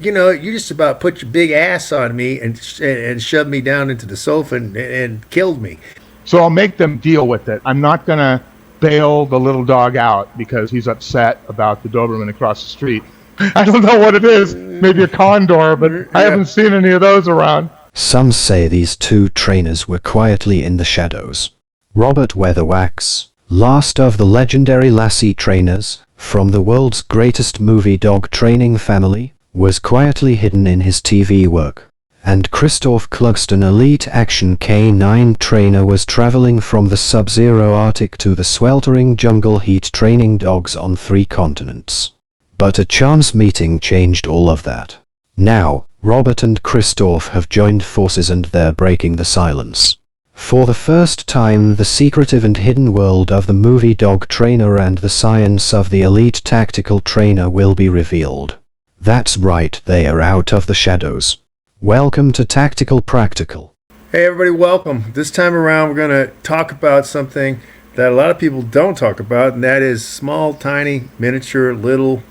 you just about put your big ass on me and shoved me down into the sofa and killed me. So I'll make them deal with it. I'm not going to bail the little dog out because he's upset about the Doberman across the street. I don't know what it is. Maybe a condor, but I haven't seen any of those around. Some say these two trainers were quietly in the shadows. Robert Weatherwax, last of the legendary Lassie trainers, from the world's greatest movie dog training family, was quietly hidden in his TV work. And Christoph Clugston, elite action canine trainer, was traveling from the sub-zero Arctic to the sweltering jungle heat, training dogs on 3 continents. But a chance meeting changed all of that. Now, Robert and Christoph have joined forces and they're breaking the silence. For the first time, the secretive and hidden world of the movie dog trainer and the science of the elite tactical trainer will be revealed. That's right, they are out of the shadows. Welcome to Tactical Practical. Hey everybody, welcome. This time around we're going to talk about something that a lot of people don't talk about, and that is small, tiny, miniature, little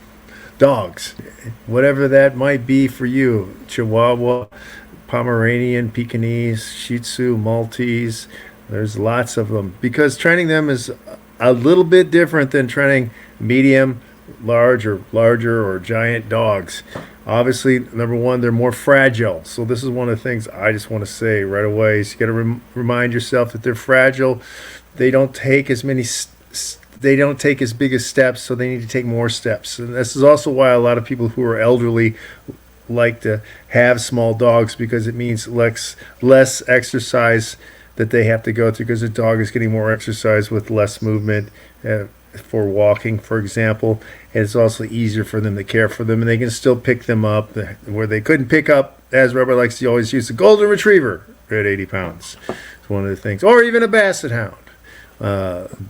dogs. Whatever that might be for you. Chihuahua, Pomeranian, Pekingese, Shih Tzu, Maltese. There's lots of them. Because training them is a little bit different than training medium, large, or larger, or giant dogs. Obviously, number one, they're more fragile. So this is one of the things I just want to say right away. Is you got to remind yourself that they're fragile. They don't take as many. They don't take as big as steps, so they need to take more steps. And this is also why a lot of people who are elderly like to have small dogs, because it means less exercise that they have to go through, because the dog is getting more exercise with less movement. For walking, for example, and it's also easier for them to care for them, and they can still pick them up where they couldn't pick up, as Robert likes to always use, a golden retriever at 80 pounds. It's one of the things, or even a basset hound.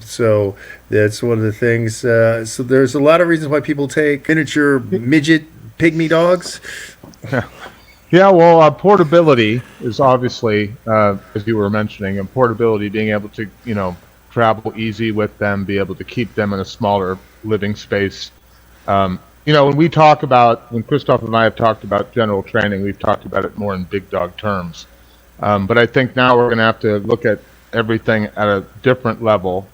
So that's one of the things. So there's a lot of reasons why people take miniature midget pygmy dogs. Yeah, well, portability is obviously, as you were mentioning, and portability, being able to, travel easy with them, be able to keep them in a smaller living space. When Christoph and I have talked about general training, we've talked about it more in big dog terms. But I think now we're going to have to look at everything at a different level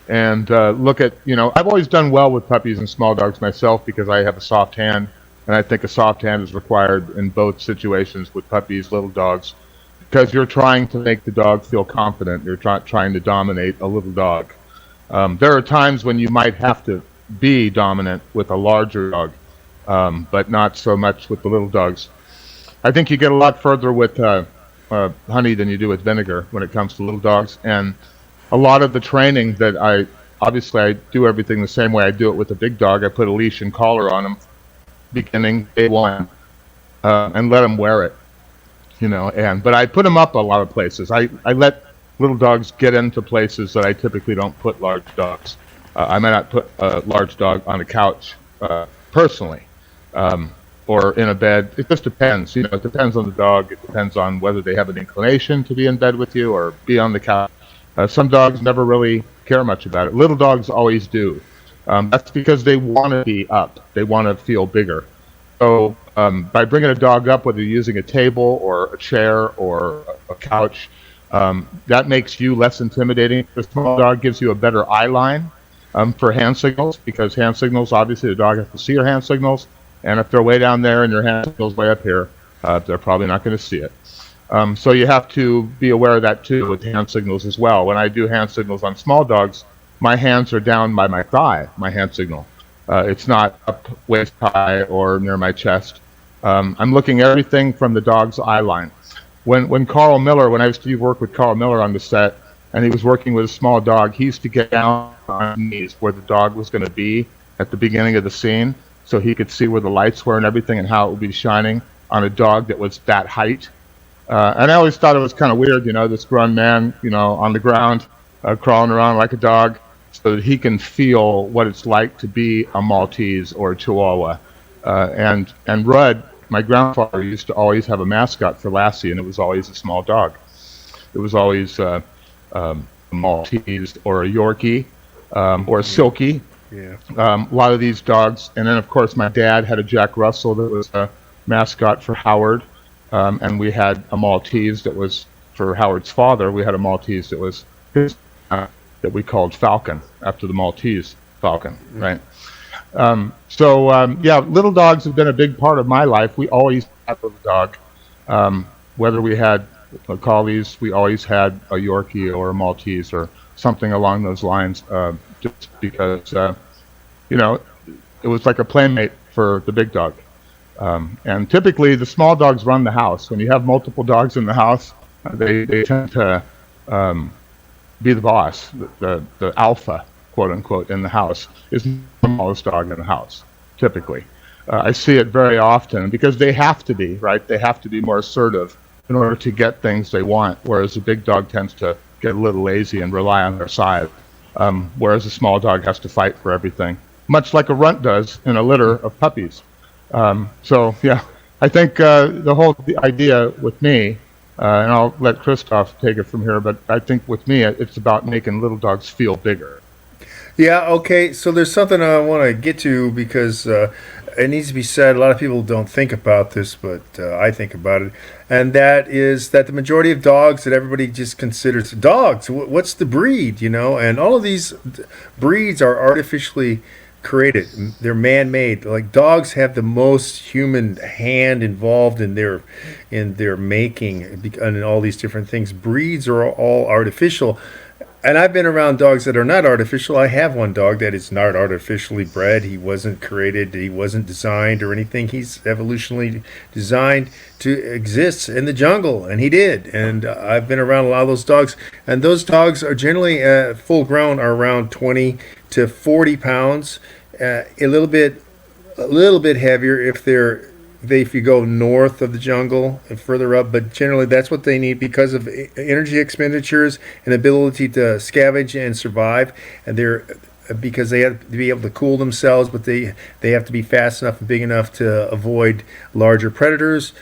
and look at, I've always done well with puppies and small dogs myself because I have a soft hand, and I think a soft hand is required in both situations with puppies, little dogs, because you're trying to make the dog feel confident. You're trying to dominate a little dog. There are times when you might have to be dominant with a larger dog, but not so much with the little dogs. I think you get a lot further with honey than you do with vinegar when it comes to little dogs. And a lot of the training that I do everything the same way I do it with a big dog. I put a leash and collar on him beginning day one and let him wear it. But I put them up a lot of places. I let little dogs get into places that I typically don't put large dogs. I might not put a large dog on a couch personally, or in a bed. It just depends. It depends on the dog. It depends on whether they have an inclination to be in bed with you or be on the couch. Some dogs never really care much about it. Little dogs always do. That's because they want to be up. They want to feel bigger. So by bringing a dog up, whether you're using a table or a chair or a couch, that makes you less intimidating. The small dog gives you a better eye line for hand signals, because hand signals, obviously the dog has to see your hand signals, and if they're way down there and your hand signals way up here, they're probably not going to see it. So you have to be aware of that too with hand signals as well. When I do hand signals on small dogs, my hands are down by my thigh, my hand signal. It's not up waist high or near my chest. I'm looking at everything from the dog's eye line. When Carl Miller, when I used to work with Carl Miller on the set, and he was working with a small dog, he used to get down on his knees where the dog was going to be at the beginning of the scene, so he could see where the lights were and everything and how it would be shining on a dog that was that height. And I always thought it was kind of weird, this grown man, on the ground, crawling around like a dog, so that he can feel what it's like to be a Maltese or a Chihuahua. And Rudd, my grandfather, used to always have a mascot for Lassie, and it was always a small dog. It was always a Maltese or a Yorkie or a Silkie. Yeah. A lot of these dogs. And then, of course, my dad had a Jack Russell that was mascot for Howard, and we had a Maltese that was for Howard's father. We had a Maltese that was his, that we called Falcon, after the Maltese Falcon, right? Yeah, little dogs have been a big part of my life. We always had a little dog. Whether we had collies, we always had a Yorkie or a Maltese or something along those lines, just because, it was like a playmate for the big dog. And typically the small dogs run the house. When you have multiple dogs in the house, they tend to be the boss. The alpha, quote unquote, in the house is the smallest dog in the house, typically. I see it very often because they have to be, right? They have to be more assertive in order to get things they want, whereas the big dog tends to get a little lazy and rely on their size, whereas a small dog has to fight for everything, much like a runt does in a litter of puppies. Yeah, I think the idea with me, and I'll let Christoph take it from here, but I think with me, it's about making little dogs feel bigger. Yeah, okay. So there's something I want to get to because it needs to be said. A lot of people don't think about this, but I think about it. And that is that the majority of dogs that everybody just considers dogs, what's the breed, And all of these breeds are artificially created. They're man-made. Like dogs have the most human hand involved in their making and all these different things. Breeds are all artificial. And I've been around dogs that are not artificial. I have one dog that is not artificially bred. He wasn't created. He wasn't designed or anything. He's evolutionally designed to exist in the jungle, and he did. And I've been around a lot of those dogs. And those dogs are generally full grown, are around 20 to 40 pounds. A little bit heavier if you go north of the jungle and further up, but generally that's what they need because of energy expenditures and ability to scavenge and survive. And because they have to be able to cool themselves, but they have to be fast enough and big enough to avoid larger predators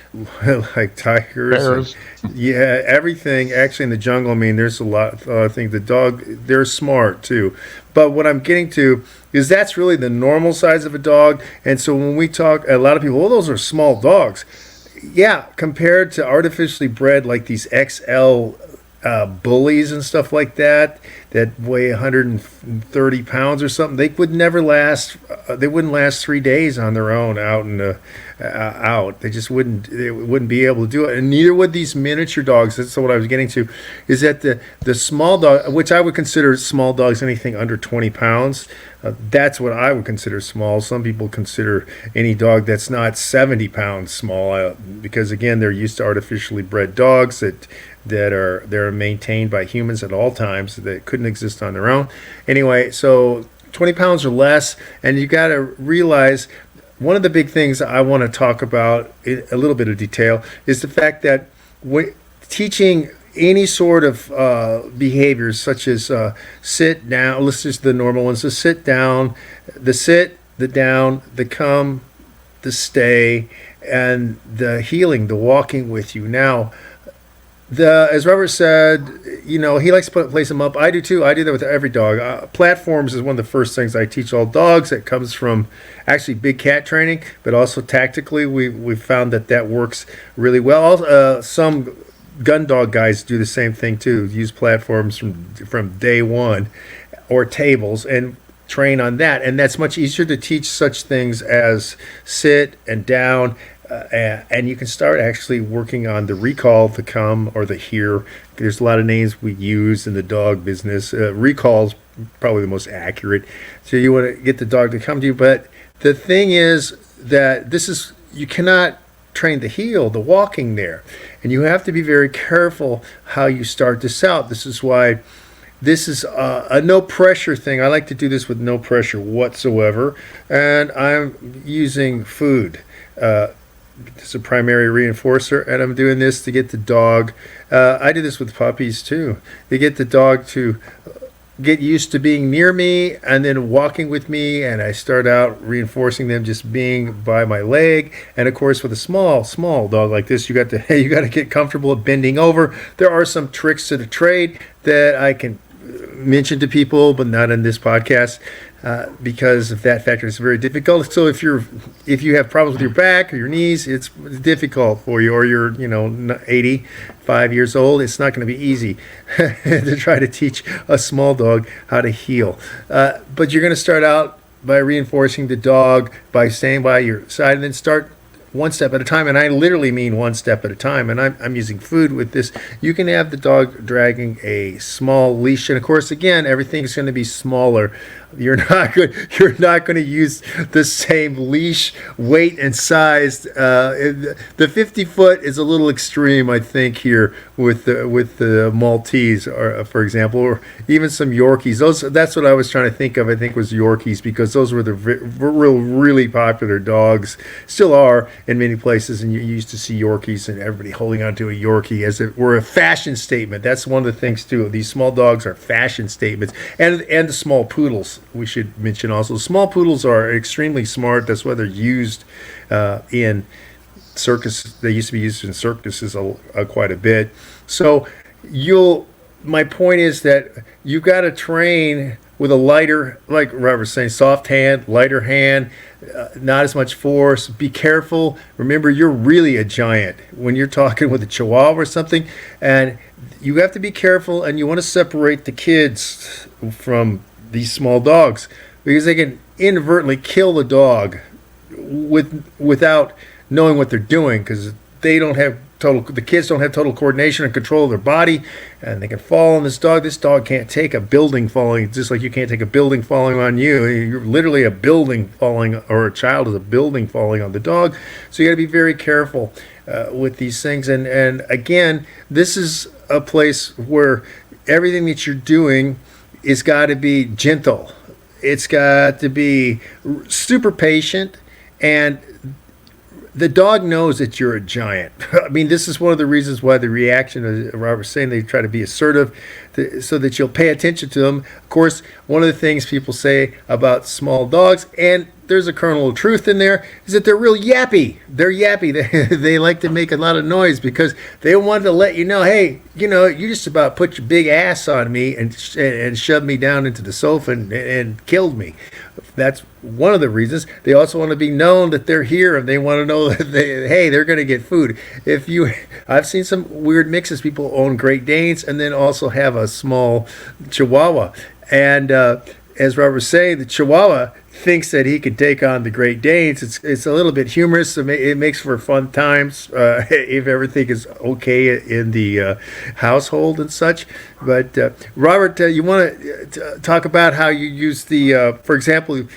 like tigers. Yeah, everything actually in the jungle. I mean, there's a lot of things. They're smart too. But what I'm getting to is that's really the normal size of a dog. And so when we talk, a lot of people, those are small dogs. Yeah, compared to artificially bred like these XL bullies and stuff like that weigh 130 pounds or something, they would never last. They wouldn't last 3 days on their own out. They just wouldn't. They wouldn't be able to do it, and neither would these miniature dogs. That's what I was getting to. Is that the small dog, which I would consider small dogs, anything under 20 pounds. That's what I would consider small. Some people consider any dog that's not 70 pounds small, because again, they're used to artificially bred dogs that are maintained by humans at all times that couldn't exist on their own. Anyway, so 20 pounds or less, and you got to realize one of the big things I want to talk about in a little bit of detail is the fact that teaching any sort of behaviors such as sit down, let's just the normal ones, the sit down, the sit, the down, the come, the stay, and the heeling, the walking with you. Now, as Robert said, he likes to place them up. I do too. I do that with every dog. Platforms is one of the first things I teach all dogs. That comes from actually big cat training, but also tactically, we've found that works really well. Some gun dog guys do the same thing too. Use platforms from day one, or tables, and train on that. And that's much easier to teach such things as sit and down. And you can start actually working on the recall, the come, or the hear. There's a lot of names we use in the dog business. Recall is probably the most accurate. So you want to get the dog to come to you. But the thing is that you cannot train the heel, the walking there. And you have to be very careful how you start this out. This is why this is a no pressure thing. I like to do this with no pressure whatsoever. And I'm using food. It's a primary reinforcer, and I'm doing this to get the dog. I do this with puppies too. To get the dog to get used to being near me and then walking with me, and I start out reinforcing them just being by my leg. And of course, with a small dog like this, you got to get comfortable at bending over. There are some tricks to the trade that I can mention to people, but not in this podcast, because of that factor. It's very difficult. So if you have problems with your back or your knees, it's difficult for you, or you're 85 years old. It's not going to be easy to try to teach a small dog how to heel. But you're going to start out by reinforcing the dog by staying by your side, and then start one step at a time. And I literally mean one step at a time. And I'm using food with this. You can have the dog dragging a small leash, and of course, again, everything's going to be smaller. You're not going to use the same leash, weight, and size. The 50-foot is a little extreme, I think, here with the Maltese, or for example, or even some Yorkies. That's what I was trying to think of. I think was Yorkies, because those were the really popular dogs. Still are in many places, and you used to see Yorkies and everybody holding onto a Yorkie as it were a fashion statement. That's one of the things too. These small dogs are fashion statements, and the small poodles. We should mention also, small poodles are extremely smart. That's why they're used in circus. They used to be used in circuses quite a bit. So my point is that you got to train with a lighter, like Robert was saying, soft hand, lighter hand, not as much force. Be careful. Remember, you're really a giant when you're talking with a Chihuahua or something, and you have to be careful, and you want to separate the kids from these small dogs, because they can inadvertently kill the dog without knowing what they're doing, because the kids don't have total coordination and control of their body, and they can fall on this dog. This dog can't take a building falling, just like you can't take a building falling on you. You're literally a building falling, or a child is a building falling on the dog. So you got to be very careful with these things. And again, this is a place where everything that you're doing it's got to be gentle. It's got to be super patient, and the dog knows that you're a giant. I mean, this is one of the reasons why the reaction, as Robert was saying, they try to be assertive so that you'll pay attention to them. Of course, one of the things people say about small dogs, and there's a kernel of truth in there, is that they're real yappy. They're yappy. They like to make a lot of noise because they want to let you know, hey, you just about put your big ass on me and shoved me down into the sofa and killed me. That's one of the reasons. They also want to be known that they're here, and they want to know that they're going to get food. I've seen some weird mixes. People own Great Danes and then also have a small Chihuahua. And as Robert was saying, the Chihuahua thinks that he can take on the Great Danes. It's a little bit humorous. So it makes for fun times if everything is okay in the household and such. But Robert, you want to talk about how you use the, for example,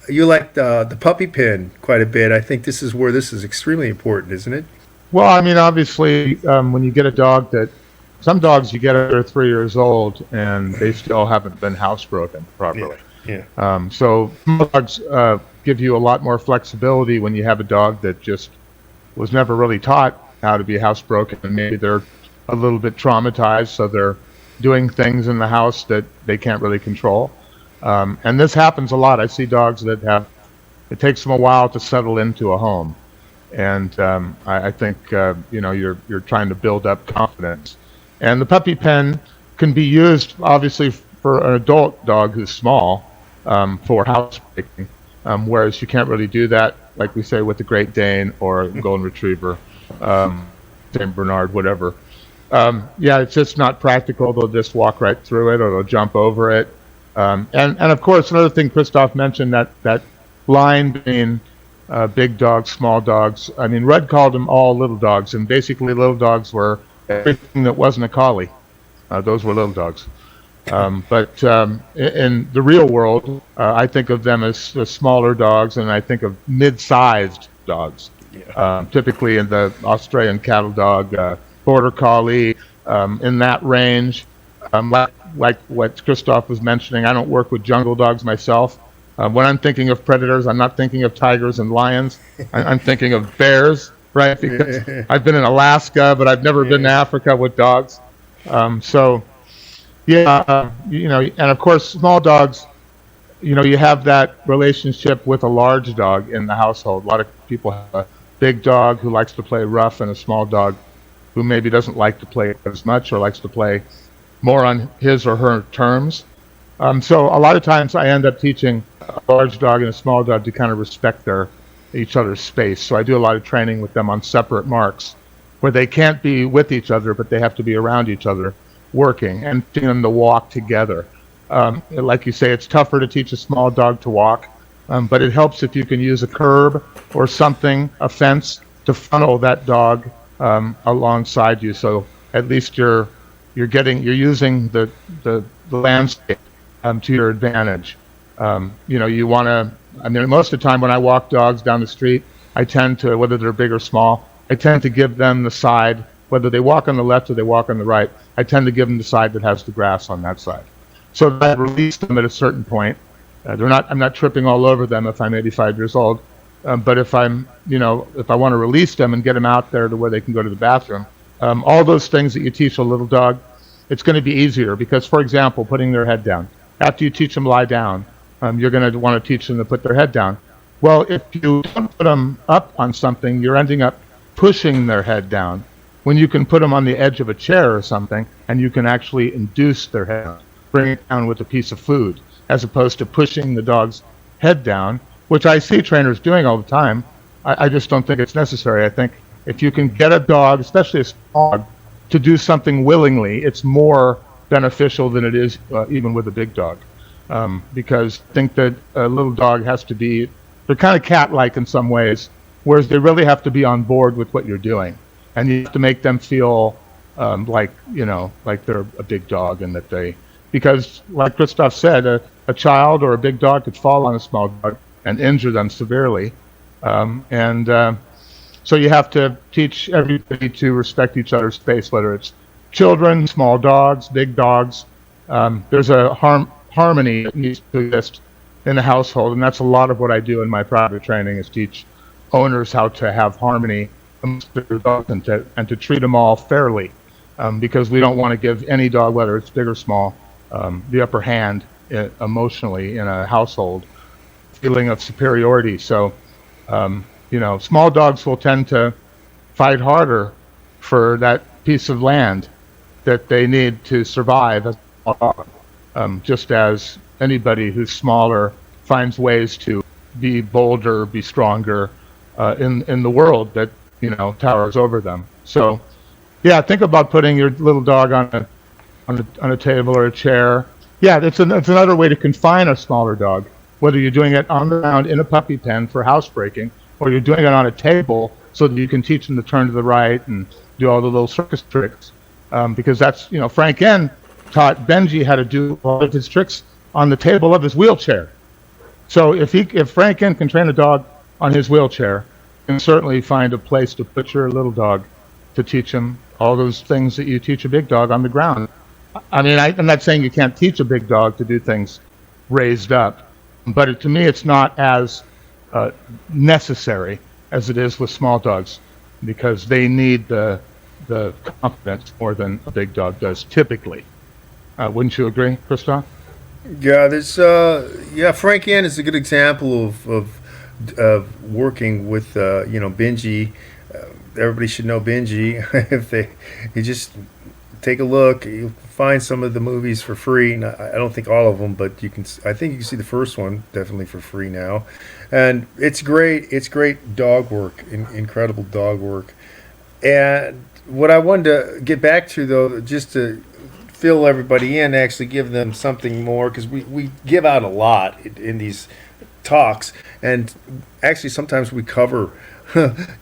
you like the puppy pen quite a bit. I think this is where this is extremely important, isn't it? Well, I mean, obviously, when you get a dog some dogs you get after 3 years old and they still haven't been housebroken properly. Yeah. So small dogs give you a lot more flexibility when you have a dog that just was never really taught how to be housebroken, and maybe they're a little bit traumatized, so they're doing things in the house that they can't really control. And this happens a lot. I see dogs that it takes them a while to settle into a home. And I think you're trying to build up confidence. And the puppy pen can be used, obviously, for an adult dog who's small for housebreaking, whereas you can't really do that, like we say, with the Great Dane or a Golden Retriever, Saint Bernard, whatever. It's just not practical. They'll just walk right through it, or they'll jump over it. And of course, another thing Christoph mentioned, that line between big dogs, small dogs. I mean, Rudd called them all little dogs, and basically little dogs were everything that wasn't a collie. Those were little dogs. But in the real world, I think of them as smaller dogs, and I think of mid-sized dogs. Yeah. Typically in the Australian cattle dog, border collie, in that range. Like what Christoph was mentioning, I don't work with jungle dogs myself. When I'm thinking of predators, I'm not thinking of tigers and lions. I'm thinking of bears, right? Because I've been in Alaska, but I've never been to Africa with dogs. And of course, small dogs, you have that relationship with a large dog in the household. A lot of people have a big dog who likes to play rough and a small dog who maybe doesn't like to play as much or likes to play more on his or her terms. So a lot of times I end up teaching a large dog and a small dog to kind of respect each other's space. So I do a lot of training with them on separate marks where they can't be with each other, but they have to be around each other working and teaching them to walk together. Like you say, it's tougher to teach a small dog to walk, but it helps if you can use a curb or something, a fence, to funnel that dog alongside you. So at least you're using the landscape to your advantage. You want to. I mean, most of the time when I walk dogs down the street, I tend to, whether they're big or small, I tend to give them the side, whether they walk on the left or they walk on the right, I tend to give them the side that has the grass on that side. So that I release them at a certain point. I'm not tripping all over them if I'm 85 years old. But if I want to release them and get them out there to where they can go to the bathroom, all those things that you teach a little dog, it's going to be easier because, for example, putting their head down. After you teach them lie down, you're going to want to teach them to put their head down. Well, if you don't put them up on something, you're ending up pushing their head down. When you can put them on the edge of a chair or something, and you can actually induce their head, bring it down with a piece of food, as opposed to pushing the dog's head down, which I see trainers doing all the time. I just don't think it's necessary. I think if you can get a dog, especially a small dog, to do something willingly, it's more beneficial than it is even with a big dog. Because I think that a little dog has to be, they're kind of cat-like in some ways, whereas they really have to be on board with what you're doing. And you have to make them feel like they're a big dog and that because like Christoph said, a child or a big dog could fall on a small dog and injure them severely. So you have to teach everybody to respect each other's space, whether it's children, small dogs, big dogs. There's a harmony that needs to exist in the household, and that's a lot of what I do in my private training is teach owners how to have harmony amongst their dogs and to treat them all fairly, because we don't want to give any dog, whether it's big or small, the upper hand emotionally in a household, feeling of superiority. So, small dogs will tend to fight harder for that piece of land that they need to survive as a small dog, just as anybody who's smaller finds ways to be bolder, be stronger in the world that towers over them. So, yeah, think about putting your little dog on a table or a chair. Yeah, it's another way to confine a smaller dog, whether you're doing it on the ground in a puppy pen for housebreaking, or you're doing it on a table so that you can teach them to turn to the right and do all the little circus tricks. Because that's, Frank N. taught Benji how to do all of his tricks on the table of his wheelchair. So if Frank N. can train a dog on his wheelchair, you can certainly find a place to put your little dog to teach him all those things that you teach a big dog on the ground. I mean, I'm not saying you can't teach a big dog to do things raised up, but to me it's not as necessary as it is with small dogs, because they need the confidence more than a big dog does typically. Wouldn't you agree, Christoph? Yeah, Frank Ann is a good example of working with Benji. Everybody should know Benji. You just take a look, you'll find some of the movies for free. I don't think all of them, but I think you can see the first one definitely for free now, and it's great. It's great dog work, incredible dog work. And what I wanted to get back to, though, just to fill everybody in, actually give them something more, because we give out a lot in these talks, and actually sometimes we cover.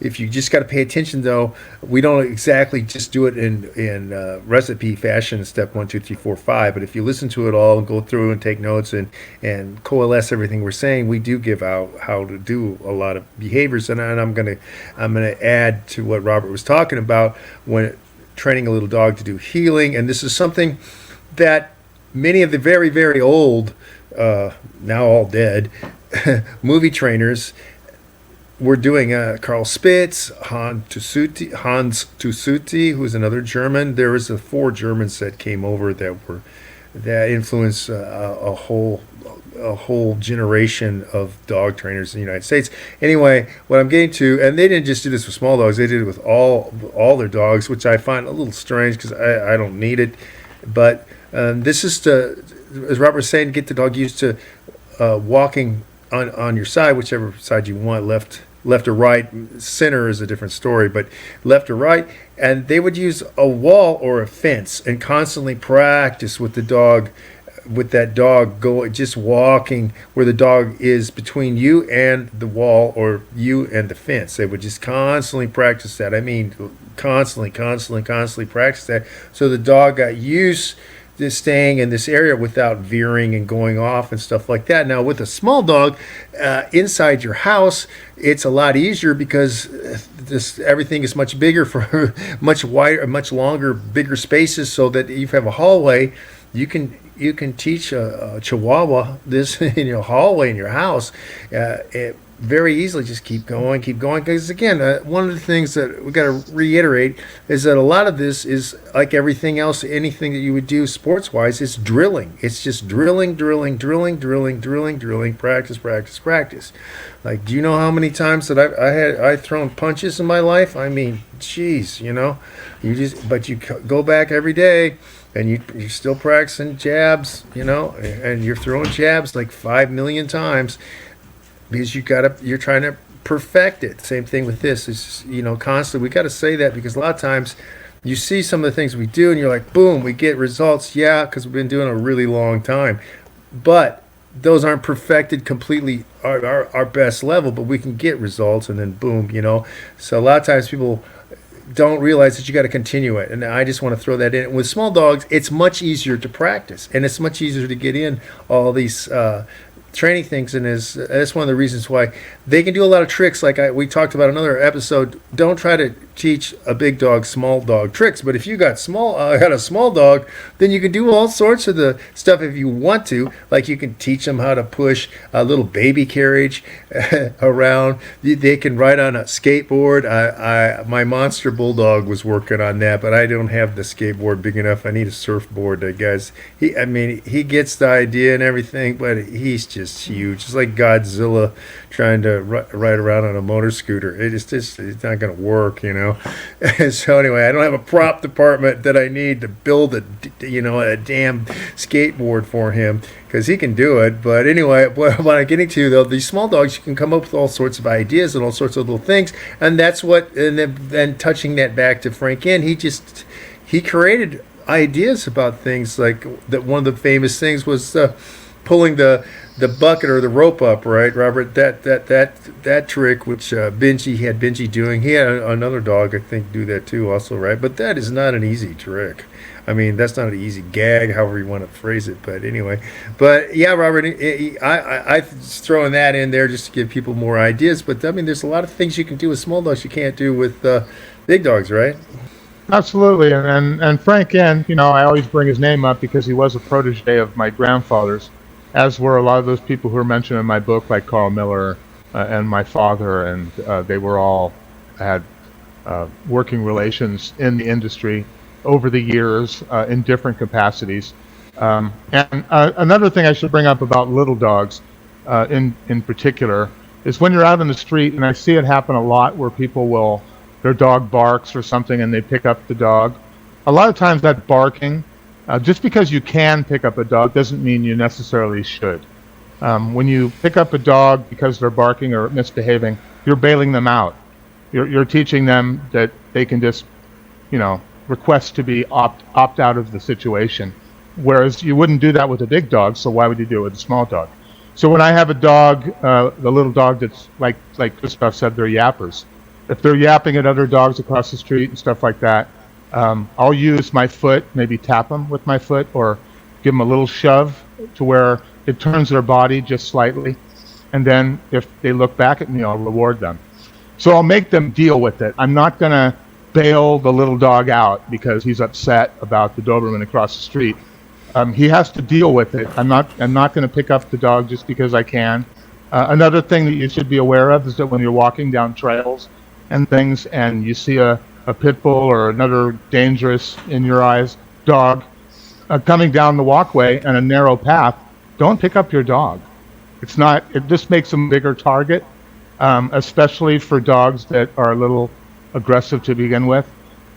If you just got to pay attention, though, we don't exactly just do it in recipe fashion, step 1, 2, 3, 4, 5. But if you listen to it all and go through and take notes and coalesce everything we're saying, we do give out how to do a lot of behaviors. And I'm gonna add to what Robert was talking about when training a little dog to do healing. And this is something that many of the very, very old, now all dead, movie trainers we're doing. Carl Spitz, Hans Tusuti, who's another German. There was 4 Germans that came over that influenced a whole generation of dog trainers in the United States. Anyway, what I'm getting to, and they didn't just do this with small dogs; they did it with all their dogs, which I find a little strange because I don't need it. But This is to, as Robert was saying, get the dog used to walking on your side, whichever side you want, left or right. Center is a different story, but left or right. And they would use a wall or a fence and constantly practice with the dog, with that dog just walking where the dog is between you and the wall or you and the fence. They would just constantly practice that. I mean, constantly practice that. So the dog got used to staying in this area without veering and going off and stuff like that. Now with a small dog inside your house, it's a lot easier because everything is much bigger for much wider, much longer, bigger spaces, so that if you have a hallway, you can teach a Chihuahua this in your hallway in your house very easily. Just keep going. Because again, one of the things that we got to reiterate is that a lot of this is like everything else, anything that you would do sports-wise, is drilling. It's just drilling, practice. Like, do you know how many times that I thrown punches in my life? I mean, geez, but you go back every day. And you're still practicing jabs, and you're throwing jabs like 5 million times because you're trying to perfect it. Same thing with this. It's constantly. We got to say that because a lot of times you see some of the things we do and you're like, boom, we get results. Yeah, because we've been doing it a really long time, but those aren't perfected completely our best level. But we can get results, and then boom, So a lot of times people don't realize that you got to continue it, and I just want to throw that in. With small dogs, it's much easier to practice, and it's much easier to get in all these training things, and that's one of the reasons why they can do a lot of tricks. Like we talked about another episode. Don't try to teach a big dog small dog tricks, but if you got a small dog, then you can do all sorts of the stuff if you want to. Like you can teach them how to push a little baby carriage around. They can ride on a skateboard. My monster bulldog was working on that, but I don't have the skateboard big enough. I need a surfboard, guys. He gets the idea and everything, but he's just huge. It's like Godzilla trying to ride around on a motor scooter. It's not going to work, So anyway, I don't have a prop department that I need to build a damn skateboard for him, because he can do it. But anyway, what I'm getting to, though, these small dogs, you can come up with all sorts of ideas and all sorts of little things, and that's what. And then touching that back to Frank Inn, he created ideas about things like that. One of the famous things was pulling the bucket or the rope up, right, Robert? That trick, which Benji doing. He had another dog, I think, do that too, also, right? But that is not an easy trick. I mean, that's not an easy gag, however you want to phrase it. But anyway, yeah, Robert, I throwing that in there just to give people more ideas. But I mean, there's a lot of things you can do with small dogs you can't do with big dogs, right? Absolutely, and Frank Inn, I always bring his name up because he was a protege of my grandfather's, as were a lot of those people who are mentioned in my book, like Carl Miller and my father, and they were all had working relations in the industry over the years in different capacities. And another thing I should bring up about little dogs in particular is when you're out in the street, and I see it happen a lot where their dog barks or something and they pick up the dog. A lot of times that barking, just because you can pick up a dog doesn't mean you necessarily should. When you pick up a dog because they're barking or misbehaving, you're bailing them out. You're teaching them that they can just, request to be opt out of the situation. Whereas you wouldn't do that with a big dog, so why would you do it with a small dog? So when I have a dog, the little dog that's like Christoph said, they're yappers. If they're yapping at other dogs across the street and stuff like that, I'll use my foot, maybe tap them with my foot, or give them a little shove to where it turns their body just slightly. And then if they look back at me, I'll reward them. So I'll make them deal with it. I'm not going to bail the little dog out because he's upset about the Doberman across the street. He has to deal with it. I'm not going to pick up the dog just because I can. Another thing that you should be aware of is that when you're walking down trails and things and you see a pit bull or another dangerous, in your eyes, dog coming down the walkway and a narrow path, don't pick up your dog. It just makes them a bigger target, especially for dogs that are a little aggressive to begin with.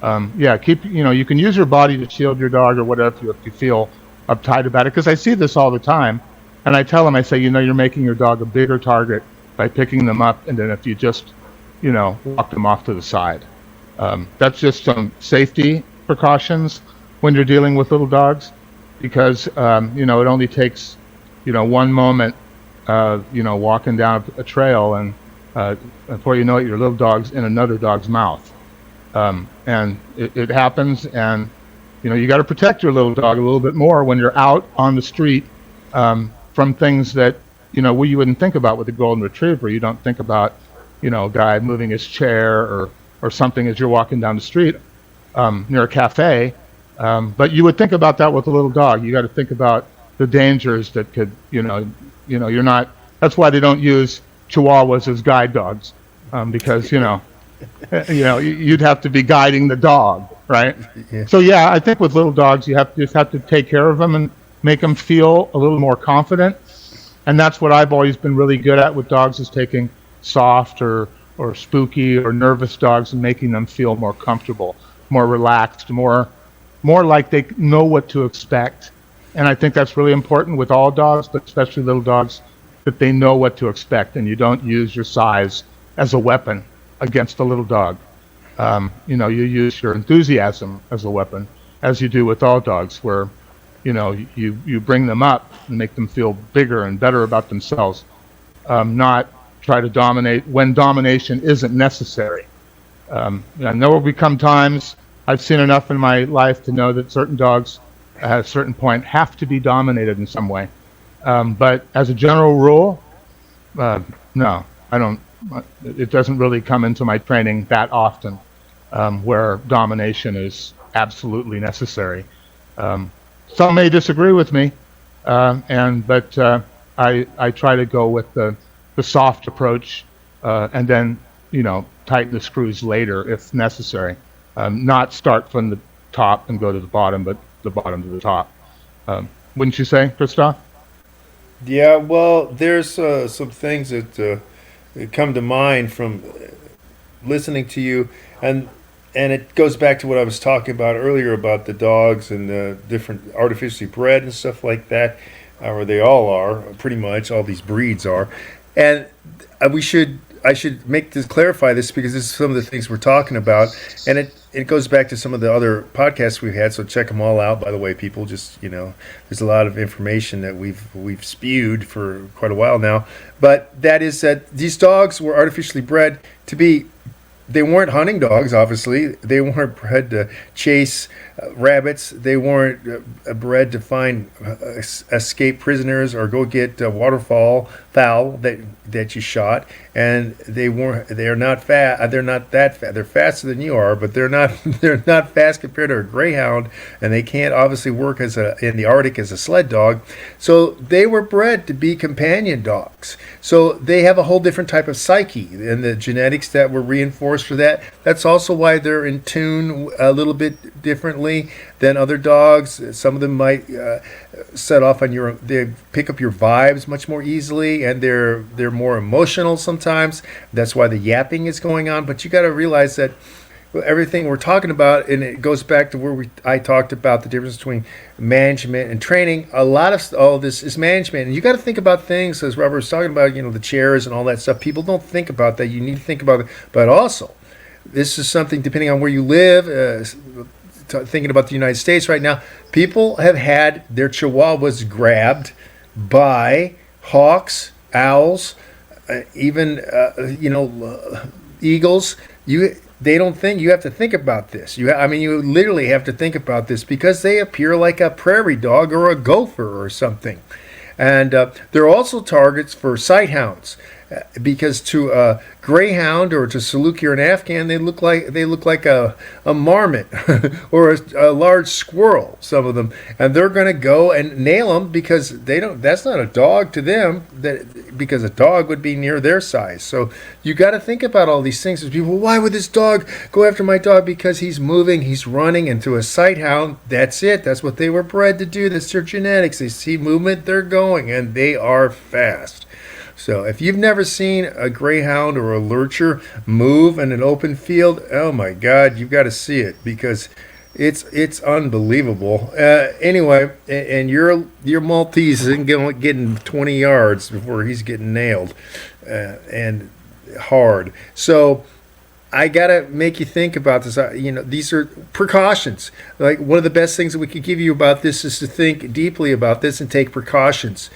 You can use your body to shield your dog or whatever if you feel uptight about it, because I see this all the time. And I tell them, I say, you're making your dog a bigger target by picking them up, and then if you just, walk them off to the side. That's just some safety precautions when you're dealing with little dogs, because, it only takes, one moment, walking down a trail, and before you know it, your little dog's in another dog's mouth. And it happens, and, you got to protect your little dog a little bit more when you're out on the street, from things that, you wouldn't think about with a golden retriever. You don't think about, a guy moving his chair or something as you're walking down the street near a cafe. But you would think about that with a little dog. You got to think about the dangers that could, you're not. That's why they don't use Chihuahuas as guide dogs, because you'd have to be guiding the dog, right? Yeah. So yeah, I think with little dogs, you just have to take care of them and make them feel a little more confident. And that's what I've always been really good at with dogs, is taking soft or spooky or nervous dogs and making them feel more comfortable, more relaxed, more like they know what to expect. And I think that's really important with all dogs, but especially little dogs, that they know what to expect, and you don't use your size as a weapon against a little dog. You use your enthusiasm as a weapon, as you do with all dogs, where you bring them up and make them feel bigger and better about themselves, not try to dominate when domination isn't necessary. I know there will become times, I've seen enough in my life to know that certain dogs at a certain point have to be dominated in some way. But as a general rule, no, I don't. It doesn't really come into my training that often, where domination is absolutely necessary. Some may disagree with me, but I try to go with the soft approach, and then tighten the screws later if necessary. Not start from the top and go to the bottom, but the bottom to the top. Wouldn't you say, Christoph? Yeah, well, there's some things that come to mind from listening to you, and it goes back to what I was talking about earlier about the dogs and the different artificially bred and stuff like that, or they all are, pretty much all these breeds are, and I should clarify this, because this is some of the things we're talking about, and it goes back to some of the other podcasts we've had. So check them all out. By the way, people, just there's a lot of information that we've spewed for quite a while now. But that is that these dogs were artificially bred to be. They weren't hunting dogs, obviously. They weren't bred to chase rabbits. They weren't bred to find escaped prisoners or go get fowl that you shot. And they are not fat. They're not that fat. They're faster than you are, but they're not fast compared to a greyhound. And they can't obviously work in the Arctic as a sled dog. So they were bred to be companion dogs. So they have a whole different type of psyche, and the genetics that were reinforced for that. That's also why they're in tune a little bit differently than other dogs. Some of them might set off on they pick up your vibes much more easily, and they're more emotional sometimes. That's why the yapping is going on. But you got to realize that everything we're talking about, and it goes back to where I talked about the difference between management and training. A lot of all this is management, and you got to think about things, as Robert was talking about, the chairs and all that stuff. People don't think about that. You need to think about it, but also this is something depending on where you live. Thinking about the United States right now, people have had their Chihuahuas grabbed by hawks, owls, even eagles. They don't think. You have to think about this. You literally have to think about this, because they appear like a prairie dog or a gopher or something. And they're also targets for sighthounds, because to a greyhound or to Saluki or an Afghan, they look like a marmot or a large squirrel. Some of them, and they're going to go and nail them, because they don't. That's not a dog to them. Because a dog would be near their size. So you got to think about all these things. As people, why would this dog go after my dog? Because he's moving, he's running, and to a sighthound, that's it. That's what they were bred to do. That's their genetics. They see movement, they're going, and they are fast. So if you've never seen a greyhound or a lurcher move in an open field, oh my God, you've got to see it, because It's unbelievable. Anyway, and your Maltese isn't getting 20 yards before he's getting nailed, and hard. So I gotta make you think about this. These are precautions. Like, one of the best things that we could give you about this is to think deeply about this and take precautions.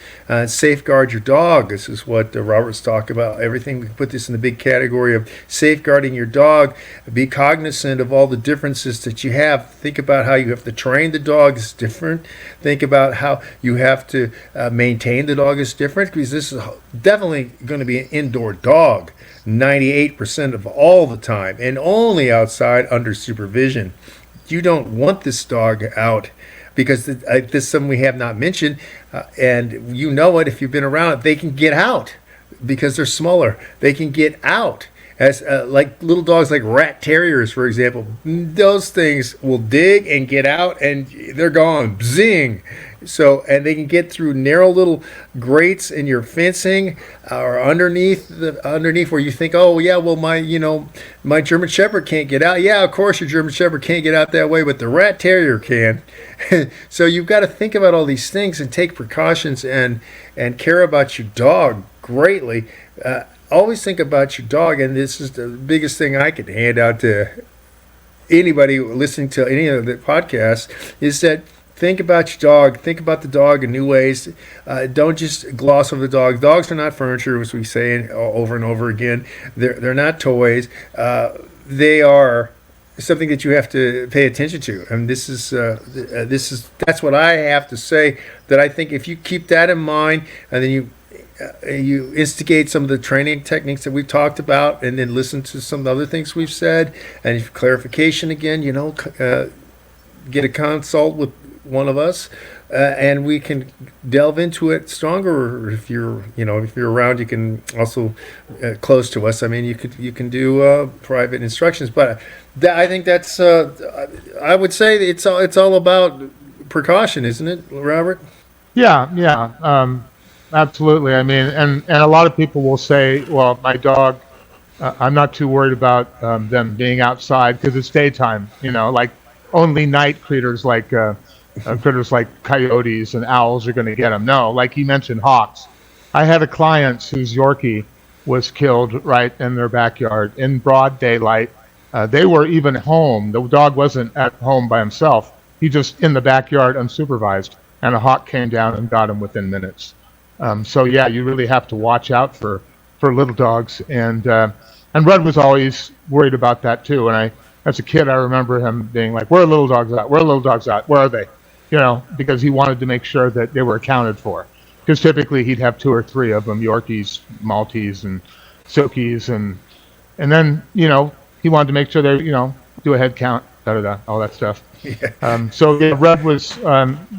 Safeguard your dog. This is what Robert's talking about. Everything, we can put this in the big category of safeguarding your dog. Be cognizant of all the differences that you have. Think about how you have to train the dog is different. Think about how you have to maintain the dog is different, because this is definitely going to be an indoor dog 98% of all the time, and only outside under supervision. You don't want this dog out, because this is something we have not mentioned, and you know it if you've been around it. They can get out because they're smaller. They can get out. As like little dogs like rat terriers, for example, those things will dig and get out, and they're gone. Zing. So, and they can get through narrow little grates in your fencing, or underneath where you think, oh yeah, well my German Shepherd can't get out. Yeah, of course your German Shepherd can't get out that way, but the rat terrier can. So you've got to think about all these things and take precautions and care about your dog greatly. Always think about your dog, and this is the biggest thing I could hand out to anybody listening to any of the podcasts, is that think about your dog. Think about the dog in new ways. Don't just gloss over the dog. Dogs are not furniture, as we say over and over again. They're not toys. They are something that you have to pay attention to. And that's what I have to say. That I think if you keep that in mind, and then you instigate some of the training techniques that we've talked about, and then listen to some of the other things we've said, and if clarification again, get a consult with one of us, and we can delve into it stronger. Or if you're around, you can also close to us. I mean, you can do private instructions, but I think that's I would say it's all about precaution, isn't it, Robert? Yeah. Absolutely. I mean, and a lot of people will say, well, my dog, I'm not too worried about them being outside because it's daytime, like only night critters like coyotes and owls are going to get them. No, like you mentioned, hawks. I had a client whose Yorkie was killed right in their backyard in broad daylight. They were even home. The dog wasn't at home by himself. He just in the backyard unsupervised, and a hawk came down and got him within minutes. So yeah, you really have to watch out for little dogs, and Red was always worried about that too. And as a kid, I remember him being like, "Where are little dogs at? Where are little dogs at? Where are they?" Because he wanted to make sure that they were accounted for. Because typically he'd have 2 or 3 of them: Yorkies, Maltese, and Silkies, and then he wanted to make sure they do a head count, all that stuff. Yeah. So yeah, Red was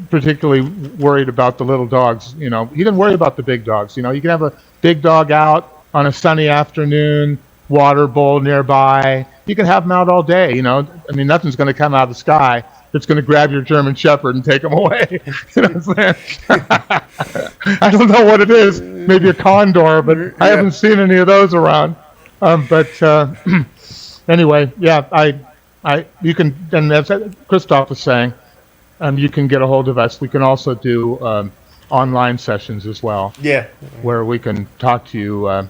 particularly worried about the little dogs. He didn't worry about the big dogs. You can have a big dog out on a sunny afternoon, water bowl nearby. You can have them out all day. I mean, nothing's going to come out of the sky that's going to grab your German Shepherd and take them away. You know what I'm saying? I don't know what it is. Maybe a condor, but I haven't seen any of those around. Anyway, yeah, you can, and as Christoph was saying, you can get a hold of us. We can also do online sessions as well. Yeah. Where we can talk to you